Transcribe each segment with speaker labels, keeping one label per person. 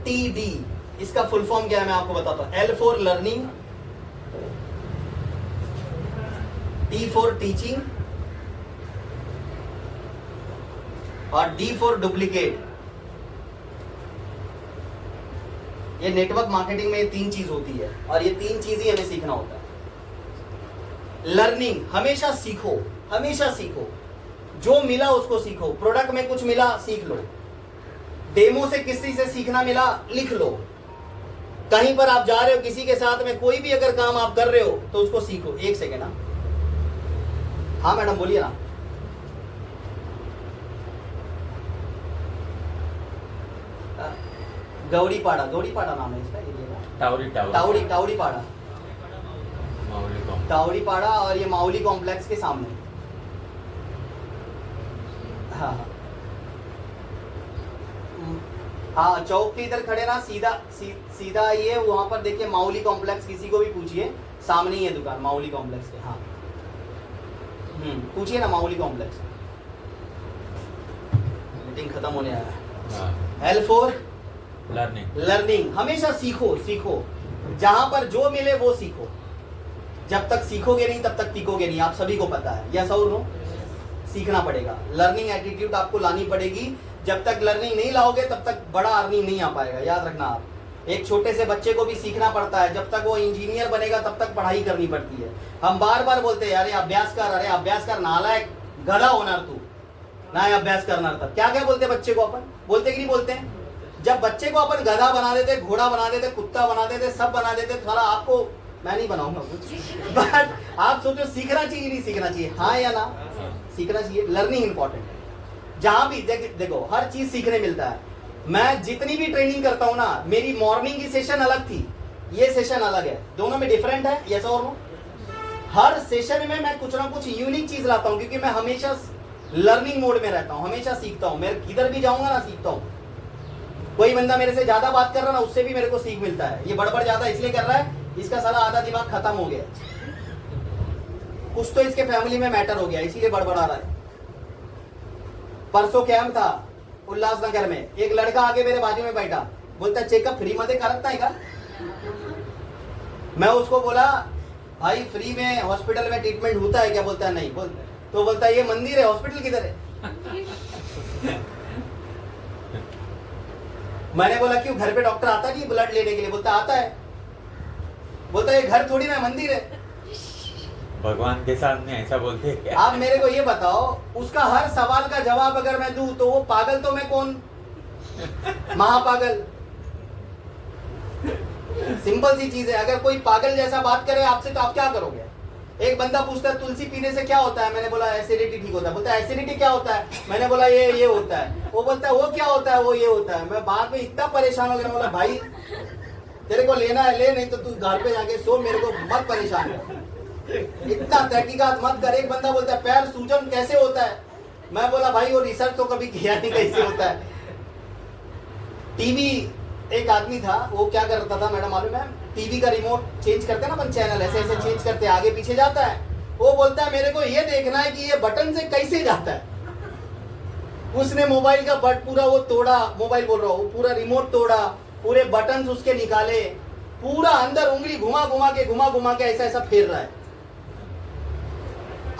Speaker 1: LTD, इसका full form क्या है मैं आपको बताता हूं। L for learning, T for teaching और D फॉर डुप्लीकेट। ये नेटवर्क मार्केटिंग में ये 3 चीज होती है और ये 3 चीज ही हमें सीखना होता है। लर्निंग, हमेशा सीखो, हमेशा सीखो, जो मिला उसको सीखो। प्रोडक्ट में कुछ मिला सीख लो, डेमो से किसी से सीखना मिला लिख लो, कहीं पर आप जा रहे हो किसी के साथ में कोई भी अगर काम आप कर रहे हो तो उसको सीखो। एक सेकेंड, हाँ मैडम बोलिए ना। गौरीपाड़ा, गौरीपाड़ा नाम है इसका एरिया का। टाउरीपाड़ा, टाउरीपाड़ा और ये माउली कॉम्प्लेक्स के सामने। हाँ हाँ, चौक के इधर खड़े ना, सीधा आइए, वहां पर देखिए माउली कॉम्प्लेक्स, किसी को भी पूछिए, सामने ही है दुकान माउली कॉम्प्लेक्स के। हाँ पूछिए ना माउली कॉम्प्लेक्स। मीटिंग खत्म होने आया है। L फॉर लर्निंग, हमेशा सीखो, सीखो, जहां पर जो मिले वो सीखो। जब तक सीखोगे नहीं तब तक टीकोगे नहीं, आप सभी को पता है। यस और नो, सीखना पड़ेगा। लर्निंग एटीट्यूड आपको लानी पड़ेगी। जब तक लर्निंग नहीं लाओगे तब तक बड़ा अर्निंग नहीं आ पाएगा, याद रखना आप। एक छोटे से बच्चे को भी सीखना पड़ता है, जब तक वो इंजीनियर बनेगा तब तक पढ़ाई करनी पड़ती है। हम बार बार बोलते हैं अरे अभ्यास कर, अरे अभ्यास कर, नालायक गधा होनार तू, ना अभ्यास करना था। क्या क्या बोलते बच्चे को अपन, बोलते कि नहीं बोलते हैं? जब बच्चे को अपन गधा बना देते, घोड़ा बना देते, कुत्ता बना देते, सब बना देते, साला आपको मैं नहीं बनाऊंगा कुछ बट आप सोचो सीखना चाहिए नहीं सीखना चाहिए, हाँ या ना? सीखना चाहिए। लर्निंग इंपॉर्टेंट है। जहां भी देखो हर चीज सीखने मिलता है। मैं जितनी भी ट्रेनिंग करता हूं ना, मेरी मॉर्निंग की सेशन अलग थी, ये सेशन अलग है, दोनों में डिफरेंट है। यस और नो? हर सेशन में मैं कुछ ना कुछ यूनिक चीज लाता हूं, क्योंकि मैं हमेशा लर्निंग मोड में रहता हूं, हमेशा सीखता हूं। मैं किधर भी जाऊंगा ना सीखता हूं। कोई बंदा मेरे से ज्यादा बात कर रहा ना, उससे भी मेरे को सीख मिलता है। ये बड़बड़ ज्यादा इसलिए कर रहा है, इसका सारा आधा दिमाग खत्म हो गया, कुछ तो इसके फैमिली में मैटर हो गया, इसीलिए बड़बड़ा रहा है। परसों कैंप था उल्लासनगर में, एक लड़का आके मेरे बाजू में बैठा, बोलता चेकअप फ्री मध्ये करत नाही का? मैं उसको बोला भाई फ्री में हॉस्पिटल में ट्रीटमेंट होता है क्या? बोलता है नहीं। तो बोलता है ये मंदिर है, हॉस्पिटल किधर है? मैंने बोला क्यों, घर पे डॉक्टर आता नहीं ब्लड लेने के लिए? बोलता आता है। बोलता ये घर थोड़ी ना मंदिर है।
Speaker 2: भगवान के सामने ऐसा बोलते हैं।
Speaker 1: आप मेरे को ये बताओ, उसका हर सवाल का जवाब अगर मैं दूं तो वो पागल तो मैं कौन? महापागल। सिंपल सी चीज है, अगर कोई पागल जैसा बात करे आपसे तो आप क्या करोगे? एक बंदा पूछता है तुलसी पीने से क्या होता है? मैंने बोला एसिडिटी ठीक होता है। बोलता है एसिडिटी क्या होता है? मैंने बोला ये होता है। वो बोलता है वो क्या होता है? वो ये होता है। मैं बाद में इतना परेशान हो गया, बोला भाई तेरे को लेना है ले, नहीं तो तू घर पे जाके सो, मेरे को मत परेशान कर, इतना तहकीकात मत कर। एक बंदा बोलता है पैर सूजन कैसे होता है? मैं बोला भाई वो रिसर्च तो कभी किया नहीं कैसे होता है। टीवी, एक आदमी था, वो क्या करता था मैडम मालूम है? टीवी का रिमोट चेंज करते हैं ना अपन, चैनल ऐसे ऐसे चेंज करते हैं, आगे पीछे जाता है। वो बोलता है मेरे को ये देखना है कि ये बटन से कैसे जाता है। उसने मोबाइल का बट पूरा वो तोड़ा, मोबाइल बोल रहा हूँ, पूरा रिमोट तोड़ा, पूरे बटन उसके निकाले, पूरा अंदर उंगली घुमा घुमा के ऐसा ऐसा फेर रहा है।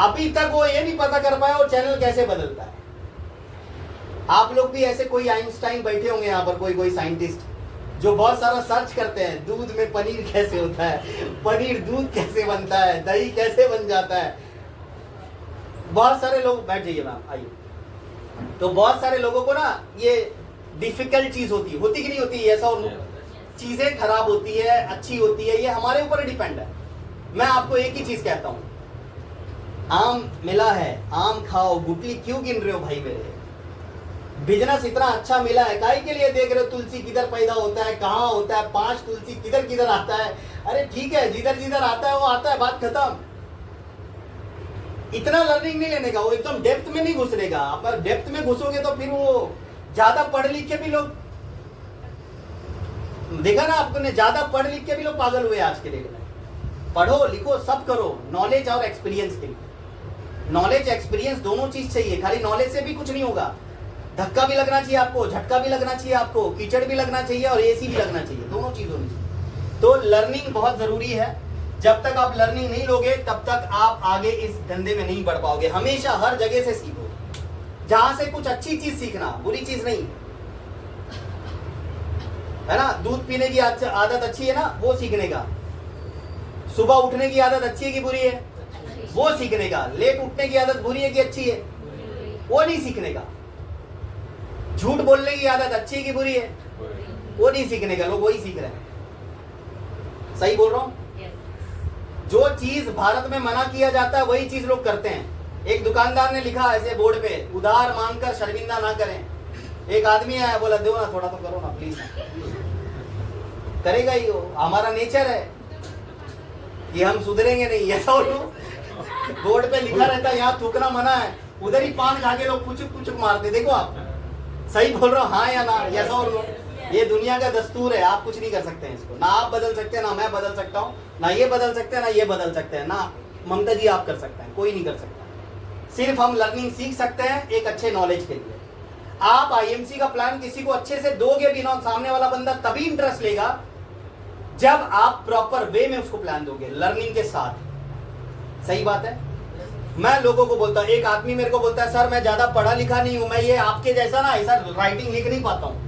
Speaker 1: अभी तक वो ये नहीं पता कर पाया वो चैनल कैसे बदलता है। आप लोग भी ऐसे कोई आइंस्टाइन बैठे होंगे यहाँ पर, कोई साइंटिस्ट जो बहुत सारा सर्च करते हैं, दूध में पनीर कैसे होता है, पनीर दूध कैसे बनता है, दही कैसे बन जाता है। बहुत सारे लोग, बैठ जाइए मैम आइए। तो बहुत सारे लोगों को ना ये डिफिकल्ट चीज होती कि नहीं होती? ऐसा और चीजें खराब होती है, अच्छी होती है, ये हमारे ऊपर डिपेंड है। मैं आपको एक ही चीज कहता हूं, आम मिला है, आम खाओ, गुटली क्यों गिन रहे हो भाई मेरे? बिजनेस इतना अच्छा मिला है, काहे के लिए देख रहे हो तुलसी किधर पैदा होता है, कहाँ होता है, 5 तुलसी किधर किधर आता है? अरे ठीक है, जिधर जिधर आता है वो आता है, बात खत्म। इतना लर्निंग नहीं लेने का, वो एकदम डेप्थ में नहीं घुसने का। अगर डेप्थ में घुसोगे तो फिर वो ज्यादा पढ़ लिख के भी लोग, देखा ना आपने, ज्यादा पढ़ लिख के भी लोग पागल हुए आज के डेट में। पढ़ो लिखो सब करो, नॉलेज और एक्सपीरियंस के लिए। नॉलेज एक्सपीरियंस दोनों चीज चाहिए, खाली नॉलेज से भी कुछ नहीं होगा। धक्का भी लगना चाहिए आपको, झटका भी लगना चाहिए आपको, कीचड़ भी लगना चाहिए और एसी भी लगना चाहिए, दोनों चीज होनी चाहिए। तो लर्निंग बहुत जरूरी है। जब तक आप लर्निंग नहीं लोगे तब तक आप आगे इस धंधे में नहीं बढ़ पाओगे। हमेशा हर जगह से सीखो, जहां से कुछ अच्छी चीज सीखना, बुरी चीज नहीं, है ना। दूध पीने की आदत अच्छी है ना, वो सीखने का। सुबह उठने की आदत अच्छी है कि बुरी है, वो सीखने का। लेट उठने की आदत बुरी है कि अच्छी है, वो नहीं सीखने का। झूठ बोलने की आदत अच्छी है कि बुरी है, वो नहीं सीखने का। लोग वही सीख रहे हैं। सही बोल रहा हूं? जो चीज भारत में मना किया जाता है वही चीज लोग करते हैं। एक दुकानदार ने लिखा ऐसे बोर्ड पे, उधार मांगकर शर्मिंदा ना करें। एक आदमी आया, बोला दो ना, थोड़ा तो करो ना प्लीज। करेगा ही वो, हमारा नेचर है कि हम सुधरेंगे नहीं। ऐसा बोर्ड पे लिखा रहता है यहाँ थूकना मना है, उधर ही पान खा के लोग पुचुक पुचुक मारते। देखो आप सही बोल रहा हूँ, हाँ या ना? ऐसा और ये दुनिया का दस्तूर है, आप कुछ नहीं कर सकते हैं इसको। ना आप बदल सकते हैं, ना मैं बदल सकता हूँ, ना ये बदल सकते हैं, ना ये बदल सकते हैं, ना ममता जी आप कर सकते हैं, कोई नहीं कर सकता। सिर्फ हम लर्निंग सीख सकते हैं एक अच्छे नॉलेज के लिए। आप आईएमसी का प्लान किसी को अच्छे से दोगे भी ना, सामने वाला बंदा तभी इंटरेस्ट लेगा जब आप प्रॉपर वे में उसको प्लान दोगे, लर्निंग के साथ। सही बात है। मैं लोगों को बोलता हूँ, एक आदमी मेरे को बोलता है सर मैं ज्यादा पढ़ा लिखा नहीं हूं, मैं ये आपके जैसा ना ऐसा राइटिंग लिख नहीं पाता हूँ।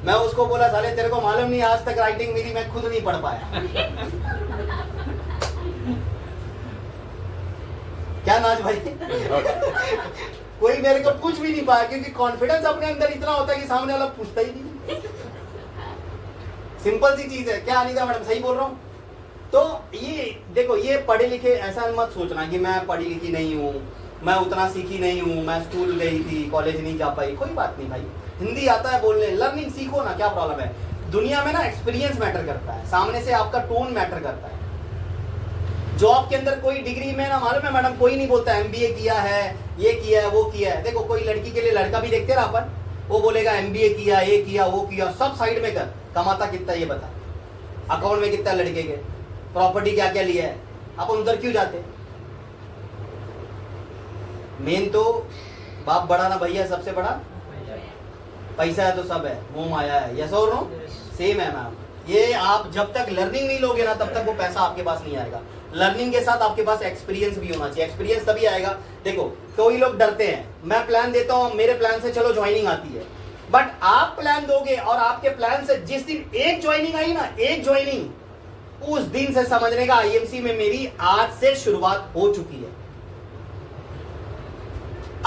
Speaker 1: मैं उसको बोला साले तेरे को मालूम नहीं, आज तक राइटिंग मेरी मैं खुद नहीं पढ़ पाया। क्या नाज भाई? कोई मेरे को पूछ भी नहीं पाया, क्योंकि कॉन्फिडेंस अपने अंदर इतना होता है कि सामने वाला पूछता ही नहीं। सिंपल सी चीज है। क्या अनिता मैडम सही बोल रहा हूँ? तो ये देखो, ये पढ़े लिखे, ऐसा मत सोचना कि मैं पढ़ी लिखी नहीं हूँ, मैं उतना सीखी नहीं हूँ, मैं स्कूल गई थी कॉलेज नहीं जा पाई। कोई बात नहीं भाई, हिंदी आता है बोलने, लर्निंग सीखो ना, क्या प्रॉब्लम है? दुनिया में ना एक्सपीरियंस मैटर करता है, सामने से आपका टोन मैटर करता है। जॉब के अंदर कोई डिग्री में ना, मालूम है मैडम, कोई नहीं बोलता एमबीए किया है, ये किया है, वो किया है। देखो कोई लड़की के लिए लड़का भी देखते ना अपन, वो बोलेगा एमबीए किया, ये किया, वो किया, सब साइड में कर, कमाता कितना ये बता, अकाउंट में कितना लड़के के, प्रॉपर्टी क्या क्या लिया है, अपन उधर क्यों जाते? मेन तो बाप बड़ा ना भैया, सबसे बड़ा पैसा है तो सब है, मोह माया है। यस और नो? सेम है मैम। ये आप जब तक लर्निंग नहीं लोगे ना तब तक वो पैसा आपके पास नहीं आएगा। लर्निंग के साथ आपके पास एक्सपीरियंस भी होना चाहिए। एक्सपीरियंस तभी आएगा। देखो कोई लोग डरते हैं, मैं प्लान देता हूँ, मेरे प्लान से चलो ज्वाइनिंग आती है, बट आप प्लान दोगे और आपके प्लान से जिस दिन एक ज्वाइनिंग आई ना, एक ज्वाइनिंग, उस दिन से समझने का आईएमसी में मेरी आज से शुरुआत हो चुकी है।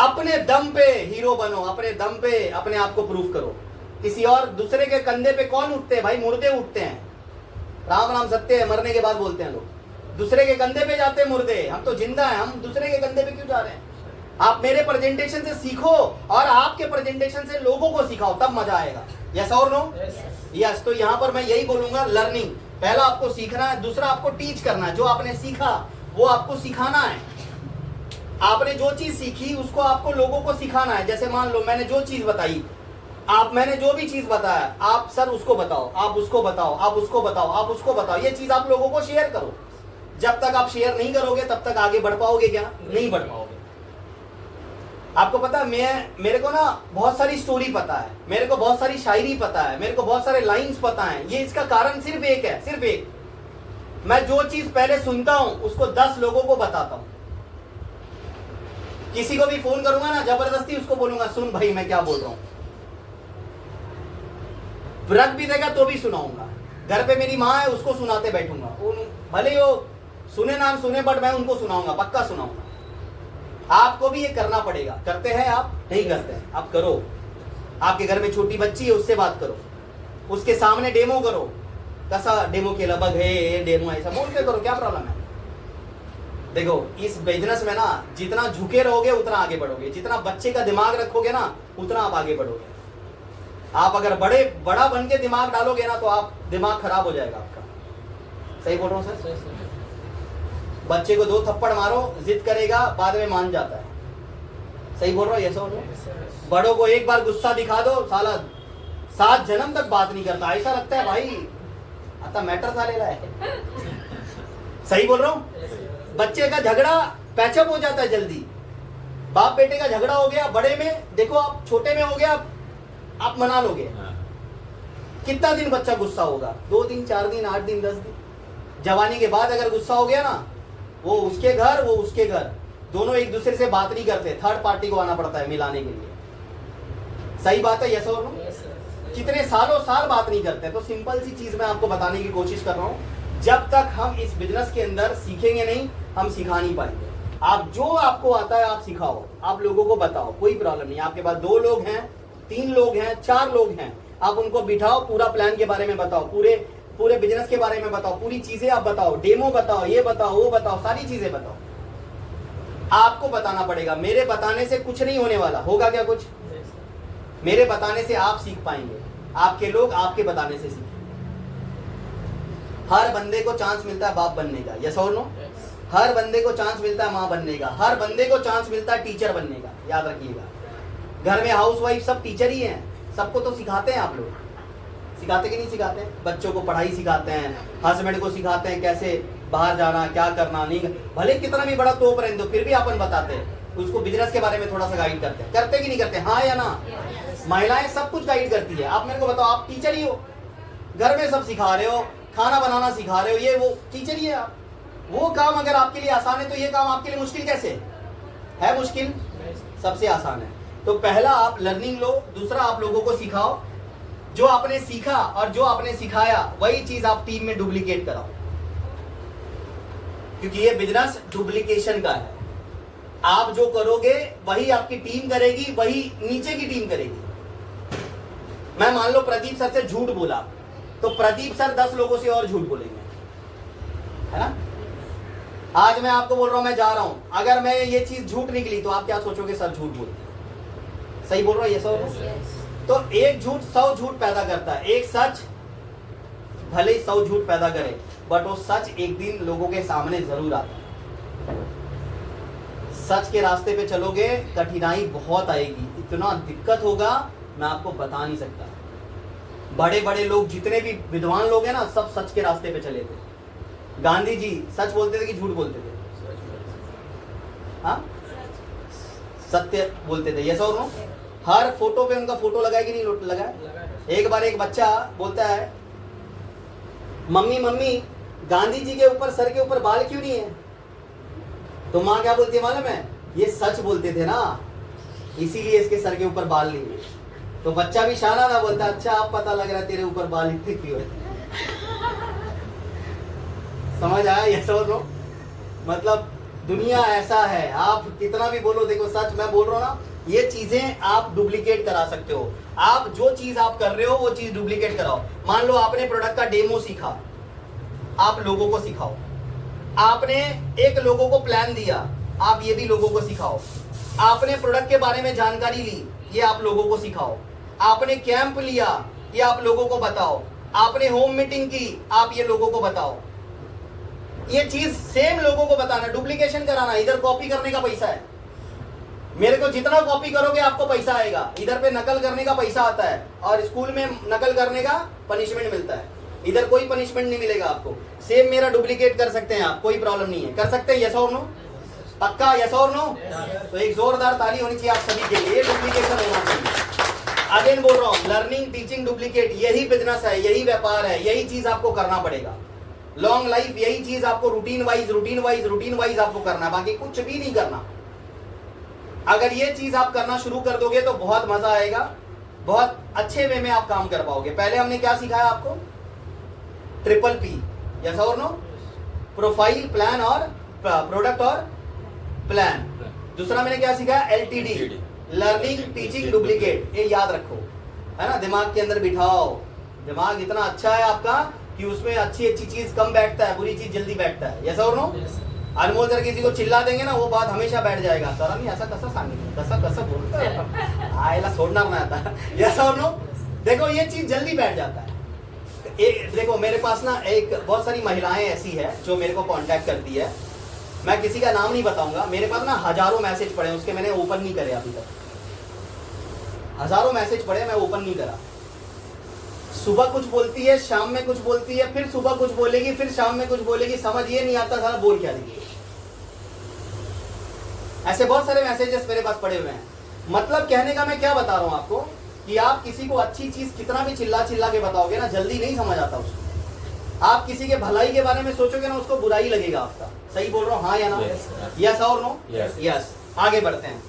Speaker 1: अपने दम पे हीरो बनो, अपने दम पे अपने आप को प्रूव करो। किसी और दूसरे के कंधे पे कौन उठते हैं भाई? मुर्दे उठते हैं। राम राम सत्य है, मरने के बाद बोलते हैं लोग। दूसरे के कंधे पे जाते हैं मुर्दे, हम तो जिंदा हैं, हम दूसरे के कंधे पे क्यों जा रहे हैं? आप मेरे प्रेजेंटेशन से सीखो और आपके प्रेजेंटेशन से लोगों को सिखाओ, तब मजा आएगा। यस और नो? यस। तो यहाँ पर मैं यही बोलूंगा, लर्निंग पहला आपको सीखना है, दूसरा आपको टीच करना है। जो आपने सीखा वो आपको सिखाना है। आपने जो चीज सीखी उसको आपको लोगों को सिखाना है। जैसे मान लो मैंने जो चीज बताई, मैंने जो भी चीज बताया, आप सर उसको बताओ, आप उसको बताओ, आप उसको बताओ, आप उसको बताओ। ये चीज आप लोगों को शेयर करो। जब तक आप शेयर नहीं करोगे तब तक आगे बढ़ पाओगे क्या? नहीं बढ़ पाओगे। आपको पता है, मेरे को ना बहुत सारी स्टोरी पता है, मेरे को बहुत सारी शायरी पता है, मेरे को बहुत सारे लाइंस पता है। ये इसका कारण सिर्फ एक है, सिर्फ एक। मैं जो चीज पहले सुनता हूं उसको 10 लोगों को बताता हूं। किसी को भी फोन करूंगा ना, जबरदस्ती उसको बोलूंगा सुन भाई मैं क्या बोल रहा हूं। रख भी देगा तो भी सुनाऊंगा। घर पे मेरी माँ है, उसको सुनाते बैठूंगा, भले ही वो सुने ना सुने, बट मैं उनको सुनाऊंगा, पक्का सुनाऊंगा। आपको भी ये करना पड़ेगा। करते हैं आप? नहीं करते हैं, आप करो। आपके घर में छोटी बच्ची है, उससे बात करो, उसके सामने डेमो करो। कैसा डेमो केला बग है, ये डेमो ऐसा बोल के करो, क्या प्रॉब्लम है? देखो इस बिजनेस में ना जितना झुके रहोगे उतना आगे बढ़ोगे, जितना बच्चे का दिमाग रखोगे ना उतना आप आगे बढ़ोगे। आप अगर बड़ा बन के दिमाग डालोगे ना तो आप दिमाग खराब हो जाएगा आपका। सही बोल रहा हूँ सर? बच्चे को 2 थप्पड़ मारो, जिद करेगा, बाद में मान जाता है। सही बोल रहा हूँ? यस और नो? बड़ों को एक बार गुस्सा दिखा दो, साला 7 जन्म तक बात नहीं करता। ऐसा लगता है भाई आता मैटर सा ले रहा है। सही बोल रहा हूँ? बच्चे का झगड़ा पैचअप हो जाता है जल्दी। बाप बेटे का झगड़ा हो गया, बड़े में देखो आप, छोटे में हो गया आप मना लोगे। कितना दिन बच्चा गुस्सा होगा? 2 दिन, 4 दिन, 8 दिन, 10 दिन। जवानी के बाद अगर गुस्सा हो गया ना, वो उसके घर, वो उसके घर, दोनों एक दूसरे से बात नहीं करते, थर्ड पार्टी को आना पड़ता है मिलाने के लिए। सही बात है, यस और नो? कितने सालों साल बात नहीं करते। तो सिंपल सी चीज मैं आपको बताने की कोशिश कर रहा हूं, जब तक हम इस बिजनेस के अंदर सीखेंगे नहीं, हम सिखा नहीं पाएंगे। आप जो आपको आता है आप सिखाओ, आप लोगों को बताओ, कोई प्रॉब्लम नहीं। आपके पास 2 लोग हैं, 3 लोग हैं, 4 लोग हैं, आप उनको बिठाओ, पूरा प्लान के बारे में बताओ, पूरे बिजनेस के बारे में बताओ, पूरी चीजें आप बताओ, डेमो बताओ, ये बताओ, वो बताओ, सारी चीजें बताओ। आपको बताना पड़ेगा, मेरे बताने से कुछ नहीं होने वाला। होगा क्या कुछ? मेरे बताने से आप सीख पाएंगे, आपके लोग आपके बताने से सीखेंगे। हर बंदे को चांस मिलता है बाप बनने का, यस और नो? हर बंदे को चांस मिलता है माँ बनने का, हर बंदे को चांस मिलता है टीचर बनने का, याद रखिएगा। घर में हाउसवाइफ सब टीचर ही हैं, सबको तो सिखाते हैं आप लोग, सिखाते कि नहीं सिखाते? बच्चों को पढ़ाई सिखाते हैं, हस्बैंड को सिखाते हैं कैसे बाहर जाना, क्या करना नहीं, भले कितना भी बड़ा तोप रहने दो, फिर भी अपन बताते हैं उसको, बिजनेस के बारे में थोड़ा सा गाइड करते हैं। करते कि नहीं करते? हाँ या ना? महिलाएं सब कुछ गाइड करती है। आप मेरे को बताओ, आप टीचर ही हो, घर में सब सिखा रहे हो, खाना बनाना सिखा रहे हो, ये वो टीचर ही है आप। वो काम अगर आपके लिए आसान है तो ये काम आपके लिए मुश्किल कैसे है? मुश्किल सबसे आसान है। तो पहला आप लर्निंग लो, दूसरा आप लोगों को सिखाओ, जो आपने सीखा और जो आपने सिखाया वही चीज आप टीम में डुप्लीकेट कराओ, क्योंकि ये बिजनेस डुप्लीकेशन का है। आप जो करोगे वही आपकी टीम करेगी, वही नीचे की टीम करेगी। मैं मान लो प्रदीप सर से झूठ बोला, तो प्रदीप सर 10 लोगों से और झूठ बोलेंगे, है ना? आज मैं आपको बोल रहा हूं मैं जा रहा हूं, अगर मैं ये चीज झूठ निकली तो आप क्या सोचोगे? सर झूठ बोलते, सही बोल रहा हूं? ये सब तो एक झूठ 100 झूठ पैदा करता है, एक सच भले ही 100 झूठ पैदा करे, बट वो सच एक दिन लोगों के सामने जरूर आता है। सच के रास्ते पे चलोगे, कठिनाई बहुत आएगी, इतना दिक्कत होगा मैं आपको बता नहीं सकता। बड़े बड़े लोग, जितने भी विद्वान लोग हैं ना, सब सच के रास्ते पे चले थे। गांधी जी सच बोलते थे कि झूठ बोलते थे? हाँ, सत्य बोलते थे, यस और नो? हर फोटो पे उनका फोटो लगा है कि नहीं लगा? एक बार एक बच्चा बोलता है, मम्मी मम्मी गांधी जी के ऊपर, सर के ऊपर बाल क्यों नहीं है? तो माँ क्या बोलती है मालूम है? ये सच बोलते थे ना, इसीलिए इसके सर के ऊपर बाल नहीं है। तो बच्चा भी शाना ना बोलता, अच्छा अब पता लग रहा है तेरे ऊपर बाल इतने क्यों है। समझ आया? यस और नो? मतलब दुनिया ऐसा है, आप कितना भी बोलो, देखो सच मैं बोल रहा हूँ ना, ये चीजें आप डुप्लीकेट करा सकते हो। आप जो चीज आप कर रहे हो वो चीज डुप्लीकेट कराओ। मान लो आपने प्रोडक्ट का डेमो सीखा, आप लोगों को सिखाओ। आपने एक लोगों को प्लान दिया, आप ये भी लोगों को सिखाओ। आपने प्रोडक्ट के बारे में जानकारी ली, ये आप लोगों को सिखाओ। आपने कैंप लिया, ये आप लोगों को बताओ। आपने होम मीटिंग की, आप ये लोगों को बताओ। ये चीज सेम लोगों को बताना, डुप्लीकेशन कराना। इधर कॉपी करने का पैसा है, मेरे को जितना कॉपी करोगे आपको पैसा आएगा। इधर पे नकल करने का पैसा आता है, और स्कूल में नकल करने का पनिशमेंट मिलता है। इधर कोई पनिशमेंट नहीं मिलेगा आपको। सेम मेरा डुप्लीकेट कर सकते हैं आप, कोई प्रॉब्लम नहीं है। कर सकते हैं? यस और नो? पक्का यस और नो? तो एक जोरदार ताली होनी चाहिए आप सभी के लिए। डुप्लीकेशन होना चाहिए। अगेन बोल रहा हूं, लर्निंग, टीचिंग, डुप्लीकेट, यही बिजनेस है, यही व्यापार है, यही चीज आपको करना पड़ेगा। लॉन्ग लाइफ, यही चीज आपको रूटीन वाइज आपको करना है, बाकी कुछ भी नहीं करना। अगर ये चीज आप करना शुरू कर दोगे तो बहुत मजा आएगा, बहुत अच्छे वे में आप काम कर पाओगे। पहले हमने क्या सिखाया आपको? ट्रिपल पी, यस और नो? प्रोफाइल, प्लान और प्रोडक्ट और प्लान। दूसरा मैंने क्या सिखाया? LTD, learning, teaching, duplicate. ये याद रखो, है ना? दिमाग के अंदर बिठाओ। दिमाग इतना अच्छा है आपका कि उसमें अच्छी अच्छी चीज कम बैठता है, बुरी चीज जल्दी बैठता है, यस और नो? अनमोल सर किसी को चिल्ला देंगे ना, वो बात हमेशा बैठ जाएगा। सर मी असं कसं सांगितलं, कसं बोलतो आयला सोडणार नाही आता, यस और नो? देखो ये चीज जल्दी बैठ जाता है। देखो मेरे पास ना एक बहुत सारी महिलाएं ऐसी है जो मेरे को कांटेक्ट करती है। मैं किसी का नाम नहीं बताऊंगा। मेरे पास ना हजारों मैसेज पड़े, उसके मैंने ओपन नहीं करे अभी तक। हजारों मैसेज पड़े, मैं ओपन नहीं करा। सुबह कुछ बोलती है, शाम में कुछ बोलती है, फिर सुबह कुछ बोलेगी, फिर शाम में कुछ बोलेगी। समझ ये नहीं आता साला बोल क्या रही है। ऐसे बहुत सारे मैसेजेस मेरे पास पड़े हुए हैं। मतलब कहने का मैं क्या बता रहा हूँ आपको कि आप किसी को अच्छी चीज कितना भी चिल्ला चिल्ला के बताओगे ना, जल्दी नहीं समझ आता उसको। आप किसी के भलाई के बारे में सोचोगे ना, उसको बुराई लगेगा आपका। सही बोल रहा हूँ, हाँ या ना? यस और नो? यस। आगे बढ़ते हैं,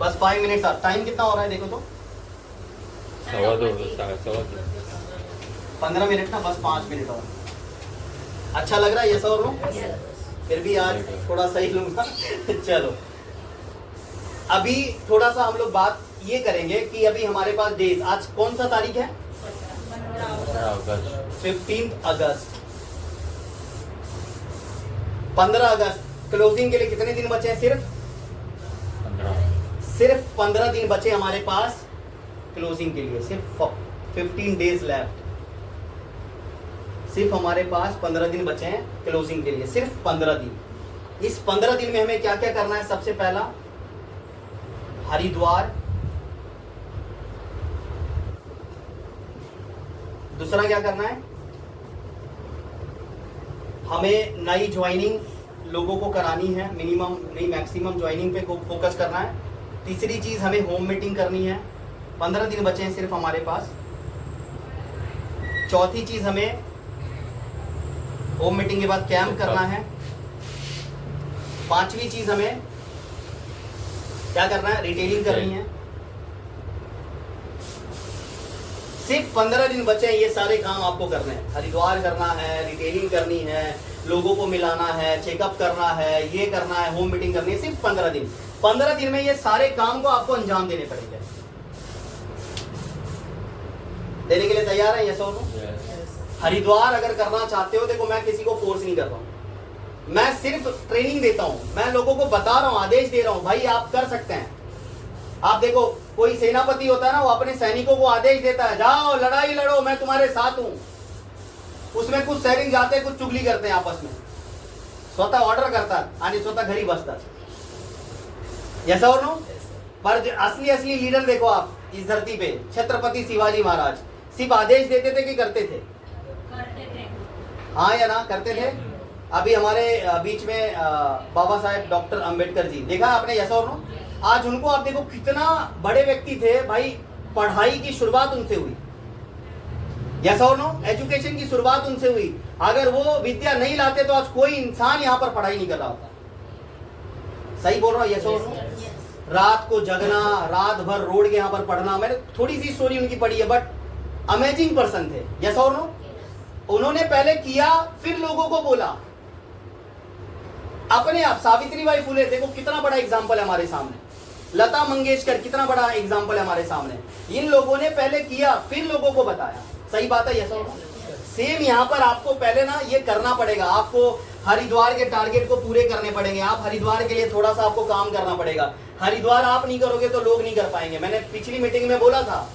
Speaker 1: बस 5 मिनट्स। टाइम कितना हो रहा है देखो तो? 15 मिनट ना, बस 5 मिनट और। अच्छा लग रहा है यस और नो? फिर भी आज थोड़ा सही लूंगा। चलो, अभी थोड़ा सा हम लोग बात ये करेंगे कि अभी हमारे पास डेज, आज कौन सा तारीख है? 15 अगस्त। 15 अगस्त क्लोजिंग के लिए कितने दिन बचे हैं? सिर्फ 15 दिन बचे हमारे पास क्लोजिंग के लिए। सिर्फ 15 डेज लेफ्ट। सिर्फ हमारे पास 15 दिन बचे हैं क्लोजिंग के लिए, सिर्फ 15 दिन। इस 15 दिन में हमें क्या क्या करना है? सबसे पहला हरिद्वार, दूसरा क्या करना है? हमें नई ज्वाइनिंग लोगों को करानी है, मिनिमम नहीं मैक्सिमम ज्वाइनिंग पे फोकस करना है। तीसरी चीज हमें होम मीटिंग करनी है, 15 दिन बचे हैं सिर्फ हमारे पास। चौथी चीज हमें होम मीटिंग के बाद कैंप करना है। पांचवी चीज हमें क्या करना है? रिटेलिंग करनी है। सिर्फ 15 दिन बचे हैं, ये सारे काम आपको करने हैं। हरिद्वार करना है, रिटेलिंग करनी है, लोगों को मिलाना है, चेकअप करना है, ये करना है, होम मीटिंग करनी है। सिर्फ 15 दिन। 15 दिन में ये सारे काम को आपको अंजाम देने पड़ेंगे। देने के लिए तैयार है? यस और नो? हरिद्वार अगर करना चाहते हो, देखो मैं किसी को फोर्स नहीं कर रहा हूँ, मैं सिर्फ ट्रेनिंग देता हूँ। मैं लोगों को बता रहा हूँ, आदेश दे रहा हूँ, भाई आप कर सकते हैं। आप देखो, कोई सेनापति होता है ना, वो अपने सैनिकों को आदेश देता है, जाओ लड़ाई लड़ो, मैं तुम्हारे साथ हूं। उसमें कुछ सैनिक जाते हैं, कुछ चुगली करते हैं आपस में, स्वतः ऑर्डर करता आणि स्वतः घरी बसता। ऐसा और नो? पर असली लीडर देखो आप इस धरती पे, छत्रपति शिवाजी महाराज सिर्फ आदेश देते थे कि करते थे? हाँ या ना? करते थे। अभी हमारे बीच में बाबा साहेब डॉक्टर अंबेडकर जी, देखा आपने? यस और नो? आज उनको आप देखो, कितना बड़े व्यक्ति थे भाई, पढ़ाई की शुरुआत उनसे हुई। यस और नो? एजुकेशन की शुरुआत उनसे हुई। अगर वो विद्या नहीं लाते तो आज कोई इंसान यहाँ पर पढ़ाई नहीं कर रहा होता। सही बोल रहा हूँ? यस और नो? रात को जगना, रात भर रोड के यहाँ पर पढ़ना। मैंने थोड़ी सी स्टोरी उनकी पढ़ी है, बट अमेजिंग पर्सन थे। यस और नो? उन्होंने पहले किया, फिर लोगों को बोला अपने आप। सावित्री बाई फुले देखो कितना बड़ा एग्जाम्पल है हमारे सामने। लता मंगेशकर कितना बड़ा एग्जाम्पल है हमारे सामने। इन लोगों ने पहले किया, फिर लोगों को बताया। सही बात है? यस और नो? सेम यहाँ पर आपको पहले ना ये करना पड़ेगा। आपको हरिद्वार के टारगेट को पूरे करने पड़ेंगे। आप हरिद्वार के लिए थोड़ा सा आपको काम करना पड़ेगा। हरिद्वार आप नहीं करोगे तो लोग नहीं कर पाएंगे। मैंने पिछली मीटिंग में बोला था,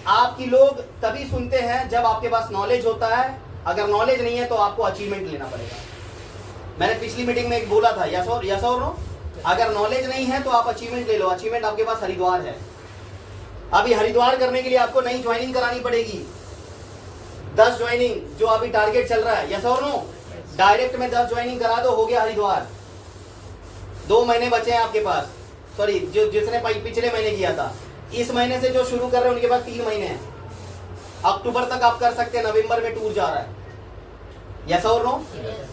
Speaker 1: आपकी लोग तभी सुनते हैं जब आपके पास नॉलेज होता है। अगर नॉलेज नहीं है तो आपको अचीवमेंट लेना पड़ेगा। मैंने पिछली मीटिंग में एक बोला था, यस और नो? अगर नॉलेज नहीं है तो आप अचीवमेंट ले लो। अचीवमेंट आपके पास हरिद्वार है। अभी हरिद्वार करने के लिए आपको नई ज्वाइनिंग करानी पड़ेगी। 10 ज्वाइनिंग जो अभी टारगेट चल रहा है। यस और नो? डायरेक्ट में 10 ज्वाइनिंग करा दो, हो गया हरिद्वार। 2 महीने बचे हैं आपके पास। सॉरी, जो जिसने पिछले महीने किया था, इस महीने से जो शुरू कर रहे हैं उनके पास 3 महीने हैं। अक्टूबर तक आप कर सकते हैं, नवंबर में टूर जा रहा है। यस और नो?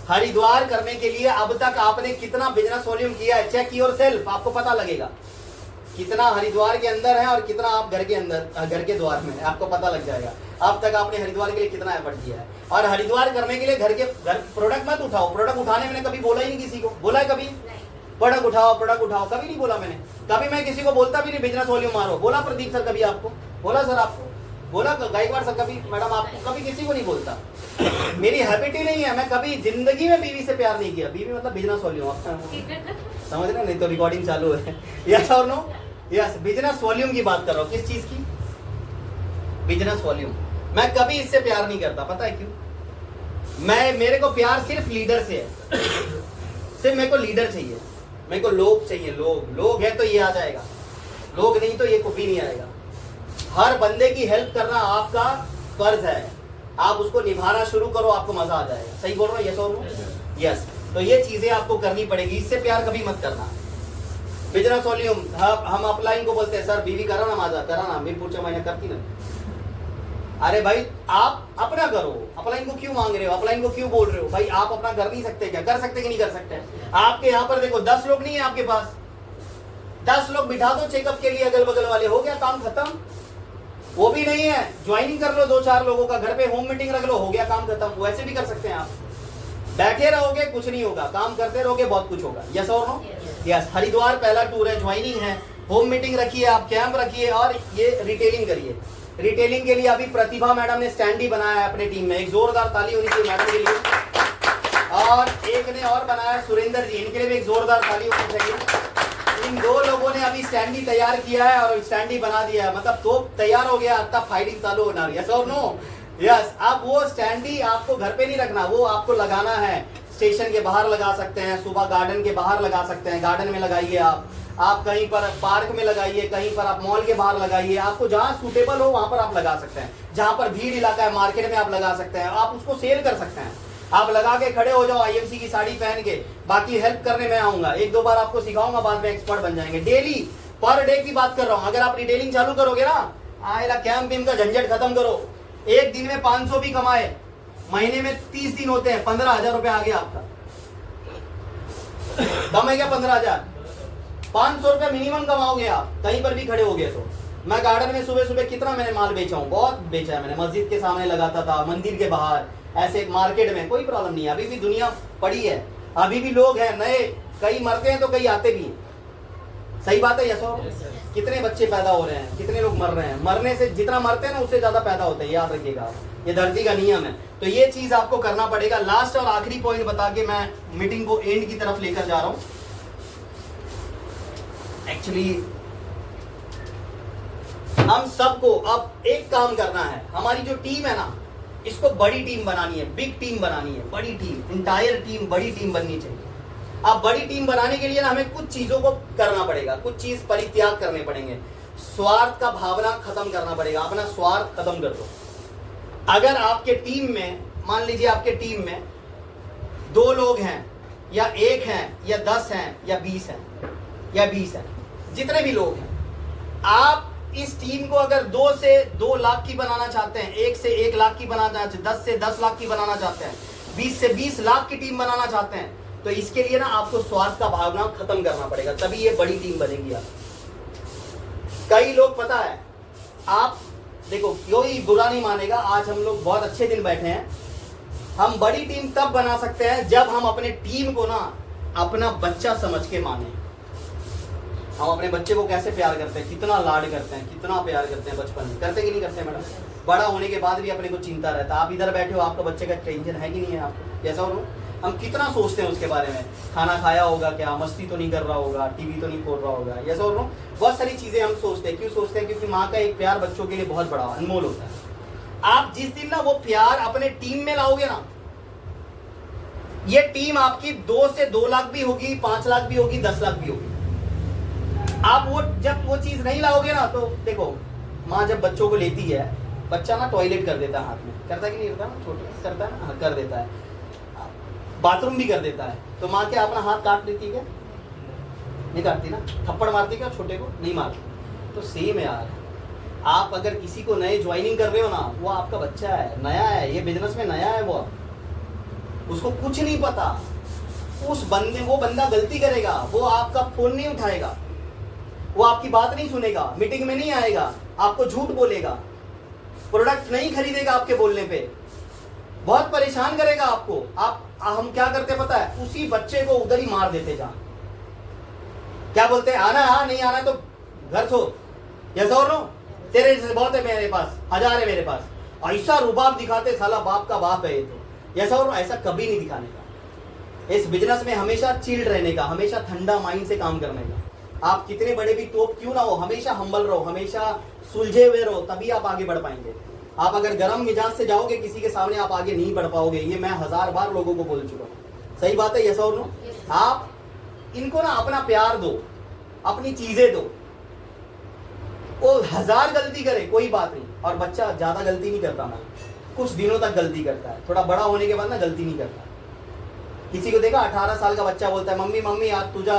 Speaker 1: हरिद्वार करने के लिए अब तक आपने कितना बिजनेस वॉल्यूम किया है? चेक योर सेल्फ, आपको पता लगेगा कितना हरिद्वार के अंदर है और कितना आप घर के अंदर, घर के द्वार में है, आपको पता लग जाएगा अब तक आपने हरिद्वार के लिए कितना एफर्ट दिया है। और हरिद्वार करने के लिए घर प्रोडक्ट मत उठाओ। प्रोडक्ट उठाने मैंने कभी बोला ही नहीं किसी को। बोला है कभी? प्रोडक्ट उठाओ कभी नहीं बोला मैंने। कभी मैं किसी को बोलता भी नहीं बिजनेस वॉल्यूम मारो। बोला प्रदीप सर कभी आपको? बोला सर आपको? बोला गायकवाड़ सर कभी? मैडम आपको? कभी किसी को नहीं बोलता। मेरी हैबिट ही नहीं है। मैं कभी जिंदगी में बीवी से प्यार नहीं किया। बीवी मतलब बिजनेस वॉल्यूम, समझ रहे? नहीं तो रिकॉर्डिंग चालू है। यस और नो? यस। बिजनेस वॉल्यूम की बात कर रहा हूँ। किस चीज की? Business volume. मैं कभी इससे प्यार नहीं करता। पता है क्यों? मेरे को प्यार सिर्फ लीडर से है। सिर्फ मेरे को लीडर चाहिए, मेरे को लोग चाहिए। लोग है तो ये आ जाएगा, लोग नहीं तो ये कभी नहीं आएगा। हर बंदे की हेल्प करना आपका फर्ज है। आप उसको निभाना शुरू करो, आपको मजा आ जाएगा। सही बोल रहा हूँ? यस और नो? यस। तो ये चीजें आपको करनी पड़ेगी, इससे प्यार कभी मत करना। बिजनेस वॉल्यूम हम अपलाइन को बोलते हैं, सर बीवी करा ना माझा, करा ना, मैं पूछा मैंने करती ना। अरे भाई आप अपना करो, अपलाइन को क्यों मांग रहे हो, अपलाइन को क्यों बोल रहे हो? भाई आप अपना कर नहीं सकते क्या? कर सकते कि नहीं कर सकते? आपके यहाँ पर देखो 10 लोग नहीं है आपके पास, 10 लोग बिठा दो चेकअप के लिए, अगल बगल वाले, हो गया काम खत्म। वो भी नहीं है, ज्वाइनिंग कर लो 2-4 लोगों का, घर पे होम मीटिंग रख लो, हो गया काम खत्म। वैसे भी कर सकते हैं आप, बैठे रहोगे कुछ नहीं होगा, काम करते रहोगे बहुत कुछ होगा। यस और नो? यस। हरिद्वार पहला टूर है, ज्वाइनिंग है, होम मीटिंग रखिए, आप कैंप रखिए और ये रिटेलिंग करिए। रिटेलिंग के लिए अभी प्रतिभा मैडम ने स्टैंड ही बनाया है अपने टीम में, एक जोरदार ताली होनी चाहिए मैडम के लिए। और एक ने और बनाया सुरेंद्र जी, इनके लिए भी एक जोरदार ताली होनी चाहिए। इन 2 लोगों ने अभी स्टैंड ही तैयार किया है और स्टैंड ही बना दिया है, मतलब तो तैयार हो गया, तब फाइटिंग चालू होना। यस और नो? यस। अब वो स्टैंड ही आपको घर पे नहीं रखना, वो आपको लगाना है, स्टेशन के बाहर लगा सकते हैं, सुबह गार्डन के बाहर लगा सकते हैं, गार्डन में लगाइए आप कहीं पर पार्क में लगाइए, कहीं पर आप मॉल के बाहर लगाइए, आपको जहां सूटेबल हो वहां पर आप लगा सकते हैं। जहां पर भीड़ इलाका है मार्केट में आप लगा सकते हैं, आप उसको सेल कर सकते हैं। आप लगा के खड़े हो जाओ आईएमसी की साड़ी पहन के, बाकी हेल्प करने में आऊंगा, 1-2 बार आपको सिखाऊंगा, बाद में एक्सपर्ट बन जाएंगे। डेली पर डे की बात कर रहा हूं, अगर आप रिटेलिंग चालू करोगे ना, आएला कैंप बिम का झंझट खत्म करो, एक दिन में 500 भी कमाए, महीने में 30 दिन होते हैं, 15,000 रुपए आ गया आपका। कम है क्या 15,000? 500 रुपए मिनिमम कमाओगे आप, कहीं पर भी खड़े हो गए तो। मैं गार्डन में सुबह सुबह कितना मैंने माल बेचा हूँ, बहुत बेचा है मैंने, मस्जिद के सामने लगाता था, मंदिर के बाहर, ऐसे मार्केट में, कोई प्रॉब्लम नहीं है। अभी भी दुनिया पड़ी है, अभी भी लोग हैं नए, कई मरते हैं तो कई आते भी हैं। सही बात है? यस। कितने बच्चे पैदा हो रहे हैं, कितने लोग मर रहे हैं, मरने से जितना मरते हैं ना उससे ज्यादा पैदा होते हैं, याद रखिएगा, ये धरती का नियम है। तो ये चीज आपको करना पड़ेगा। लास्ट और आखिरी पॉइंट बता के मैं मीटिंग को एंड की तरफ लेकर जा रहा हूं। एक्चुअली हम सबको अब एक काम करना है, हमारी जो टीम है ना, इसको बड़ी टीम बनानी है, बिग टीम बनानी है, बड़ी टीम, इंटायर टीम, बड़ी टीम बननी चाहिए। अब बड़ी टीम बनाने के लिए ना हमें कुछ चीजों को करना पड़ेगा, कुछ चीज परित्याग करने पड़ेंगे। स्वार्थ का भावना खत्म करना पड़ेगा, अपना स्वार्थ खत्म कर दो। अगर आपके टीम में, मान लीजिए आपके टीम में 2 लोग हैं या 1 हैं या 10 हैं या 20 हैं या 20 हैं, जितने भी लोग हैं, आप इस टीम को अगर 2 से 2 लाख की बनाना चाहते हैं, 1 से 1 लाख की बनाना चाहते हैं, 10 से 10 लाख की बनाना चाहते हैं, 20 से 20 लाख की टीम बनाना चाहते हैं, तो इसके लिए ना आपको स्वार्थ का भावना खत्म करना पड़ेगा, तभी ये बड़ी टीम बनेगी। आप कई लोग, पता है, आप देखो, कोई बुरा नहीं मानेगा, आज हम लोग बहुत अच्छे दिन बैठे हैं। हम बड़ी टीम तब बना सकते हैं जब हम अपने टीम को ना अपना बच्चा समझ के माने। हम अपने बच्चे को कैसे प्यार करते हैं, कितना लाड करते हैं, कितना प्यार करते हैं बचपन में, करते कि नहीं करते मैडम? बड़ा होने के बाद भी अपने को चिंता रहता है। आप इधर बैठे हो, आपका बच्चे का टेंशन है कि नहीं है आपको? कैसा हो? हम कितना सोचते हैं उसके बारे में, खाना खाया होगा क्या, मस्ती तो नहीं कर रहा होगा, टीवी तो नहीं खोल रहा होगा, ये सब नो, बहुत सारी चीजें हम सोचते हैं। क्यों सोचते हैं? क्योंकि माँ का एक प्यार बच्चों के लिए बहुत बड़ा अनमोल होता है। आप जिस दिन ना वो प्यार अपने टीम में लाओगे ना, ये टीम आपकी 2 से 2 लाख भी होगी, 5 लाख भी होगी, 10 लाख भी होगी। आप वो जब वो चीज नहीं लाओगे ना, तो देखो, माँ जब बच्चों को लेती है, बच्चा ना टॉयलेट कर देता है हाथ में, करता है कि नहीं करता ना, छोटे करता है ना, कर देता है, बाथरूम भी कर देता है, तो माँ क्या अपना हाथ काट लेती है? नहीं काटती ना। थप्पड़ मारती क्या छोटे को? नहीं मारती। तो सेम है यार, आप अगर किसी को नए ज्वाइनिंग कर रहे हो ना, वो आपका बच्चा है, नया है, ये बिजनेस में नया है, वो उसको कुछ नहीं पता, वो बंदा गलती करेगा, वो आपका फोन नहीं उठाएगा, वो आपकी बात नहीं सुनेगा, मीटिंग में नहीं आएगा, आपको झूठ बोलेगा, प्रोडक्ट नहीं खरीदेगा आपके बोलने पे, बहुत परेशान करेगा आपको। हम क्या करते पता है? उसी बच्चे को उधर ही मार देते जा। क्या बोलते हैं? आना, हाँ, नहीं आना तो घर छोड़, ऐसा और नो, तेरे जैसे बहुत है मेरे पास, 1000 है मेरे पास। ऐसा रुबाब दिखाते, साला बाप का बाप है ये तो, ऐसा और ऐसा कभी नहीं दिखाने का। इस बिजनेस में हमेशा चिल्ड रहने का, हमेशा ठंडा माइंड से काम करने का। आप कितने बड़े भी तोप क्यों ना हो, हमेशा हम्बल रहो, हमेशा सुलझे हुए रहो, तभी आप आगे बढ़ पाएंगे। आप अगर गर्म मिजाज से जाओगे किसी के सामने, आप आगे नहीं बढ़ पाओगे। ये मैं 1000 बार लोगों को बोल चुका हूँ। सही बात है, यस और नो? आप इनको ना अपना प्यार दो, अपनी चीजें दो। वो 1000 गलती करे कोई बात नहीं, और बच्चा ज्यादा गलती नहीं करता ना, कुछ दिनों तक गलती करता है, थोड़ा बड़ा होने के बाद ना गलती नहीं करता। किसी को देखा 18 साल का बच्चा बोलता है मम्मी मम्मी आज तुझा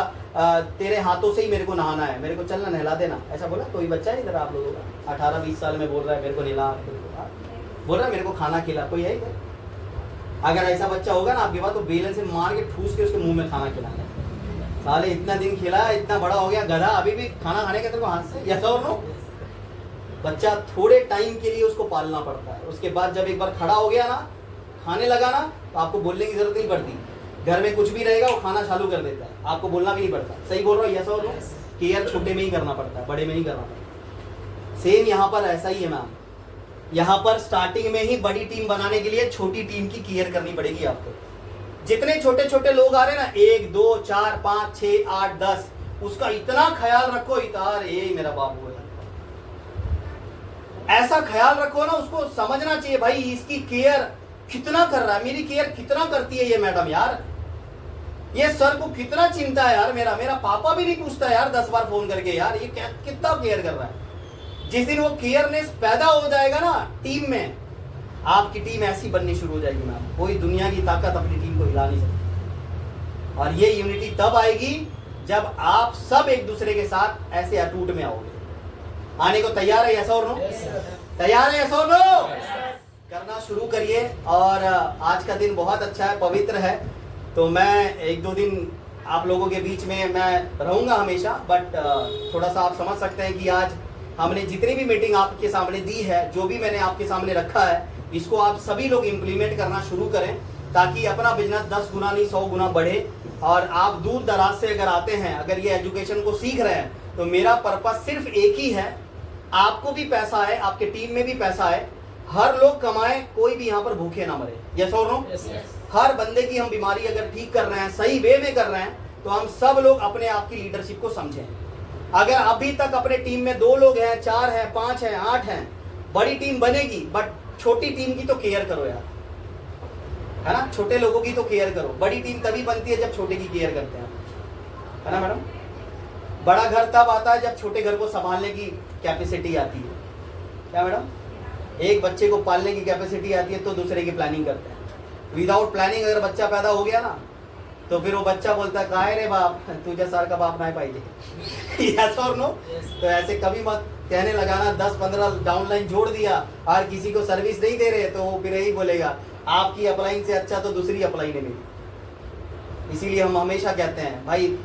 Speaker 1: तेरे हाथों से ही मेरे को नहाना है, मेरे को चलना नहला देना, ऐसा बोला कोई बच्चा है इधर आप लोगों का? 18-20 साल में बोल रहा है मेरे को नहला, बोल रहा है मेरे को खाना खिला, कोई है इधर? अगर ऐसा बच्चा होगा ना आपके पास तो बेलन से मार के ठूस के उसके मुंह में खाना खिलाना। साले इतना दिन खिलाया, इतना बड़ा हो गया गधा, अभी भी खाना खाने का तेरे को हाथ से? यस और नो? बच्चा थोड़े टाइम के लिए उसको पालना पड़ता है, उसके बाद जब एक बार खड़ा हो गया ना, खाने लगा ना, तो आपको बोलने की जरूरत नहीं पड़ती। घर में कुछ भी रहेगा वो खाना चालू कर देता है, आपको बोलना भी नहीं पड़ता। सही बोल रहा हूँ? यस और नो? केयर छोटे में ही करना पड़ता है, बड़े में नहीं करना पड़ता। सेम यहाँ पर ऐसा ही है मैम। यहाँ पर स्टार्टिंग में ही बड़ी टीम बनाने के लिए छोटी टीम की केयर करनी पड़ेगी आपको। जितने छोटे छोटे लोग आ रहे हैं ना, 1 2 4 5 6 8 10, उसका इतना ख्याल रखो, इतार ये मेरा बाबू है, ऐसा ख्याल रखो ना, उसको समझना चाहिए भाई इसकी केयर कितना कर रहा है, मेरी केयर कितना करती है ये मैडम यार, ये सर को कितना चिंता है यार, मेरा पापा भी नहीं पूछता यार 10 बार फोन करके यार ये कितना केयर कर रहा है। जिस दिन वो केयरनेस पैदा हो जाएगा ना टीम में, आपकी टीम ऐसी बननी शुरू हो जाएगी मैम, कोई दुनिया की ताकत अपनी टीम को हिला नहीं सकती। और ये यूनिटी तब आएगी जब आप सब एक दूसरे के साथ ऐसे अटूट में आओगे। आने को तैयार है यस और नो? तैयार है यस और नो? करना शुरू करिए। और आज का दिन बहुत अच्छा है, पवित्र है, तो मैं 1-2 दिन आप लोगों के बीच में मैं रहूंगा हमेशा, बट थोड़ा सा आप समझ सकते हैं कि आज हमने जितनी भी मीटिंग आपके सामने दी है, जो भी मैंने आपके सामने रखा है, इसको आप सभी लोग इम्प्लीमेंट करना शुरू करें, ताकि अपना बिजनेस 10 गुना नहीं 100 गुना बढ़े। और आप दूर दराज से अगर आते हैं, अगर ये एजुकेशन को सीख रहे हैं, तो मेरा पर्पस सिर्फ एक ही है, आपको भी पैसा है, आपके टीम में भी पैसा है, हर लोग कमाए, कोई भी यहाँ पर भूखे ना मरे। यस और नो? हर बंदे की हम बीमारी अगर ठीक कर रहे हैं, सही वे में कर रहे हैं, तो हम सब लोग अपने आप की लीडरशिप को समझें। अगर अभी तक अपने टीम में 2 लोग हैं, 4 हैं, 5 हैं, 8 हैं, बड़ी टीम बनेगी, बट छोटी टीम की तो केयर करो यार, है ना? छोटे लोगों की तो केयर करो। बड़ी टीम तभी बनती है जब छोटे की केयर करते हैं, है ना मैडम? बड़ा घर तब आता है जब छोटे घर को संभालने की कैपेसिटी आती है, क्या मैडम? एक बच्चे को पालने की कैपेसिटी आती है तो दूसरे की प्लानिंग करते हैं। विदाउट प्लानिंग अगर बच्चा पैदा हो गया ना, तो फिर वो बच्चा बोलता है काहे रे बाप, तुझे सर का बाप ना पाइजे। यस और नो? तो ऐसे कभी मत कहने लगाना 10-15 डाउनलाइन जोड़ दिया और किसी को सर्विस नहीं दे रहे, तो वो फिर यही बोलेगा आपकी अपलाइन से अच्छा तो दूसरी अपलाइन है मेरी। इसीलिए हम हमेशा कहते हैं भाई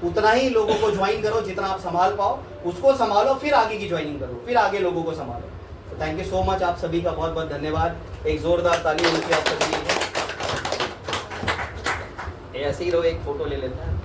Speaker 1: उतना ही लोगों को ज्वाइन करो जितना आप संभाल पाओ, उसको संभालो, फिर आगे की ज्वाइनिंग करो, फिर आगे लोगों को संभालो। तो थैंक यू सो मच, आप सभी का बहुत बहुत धन्यवाद। एक जोरदार ताली होनी चाहिए आप सभी के लिए। ऐसे ही रहो, एक फोटो ले लेते हैं।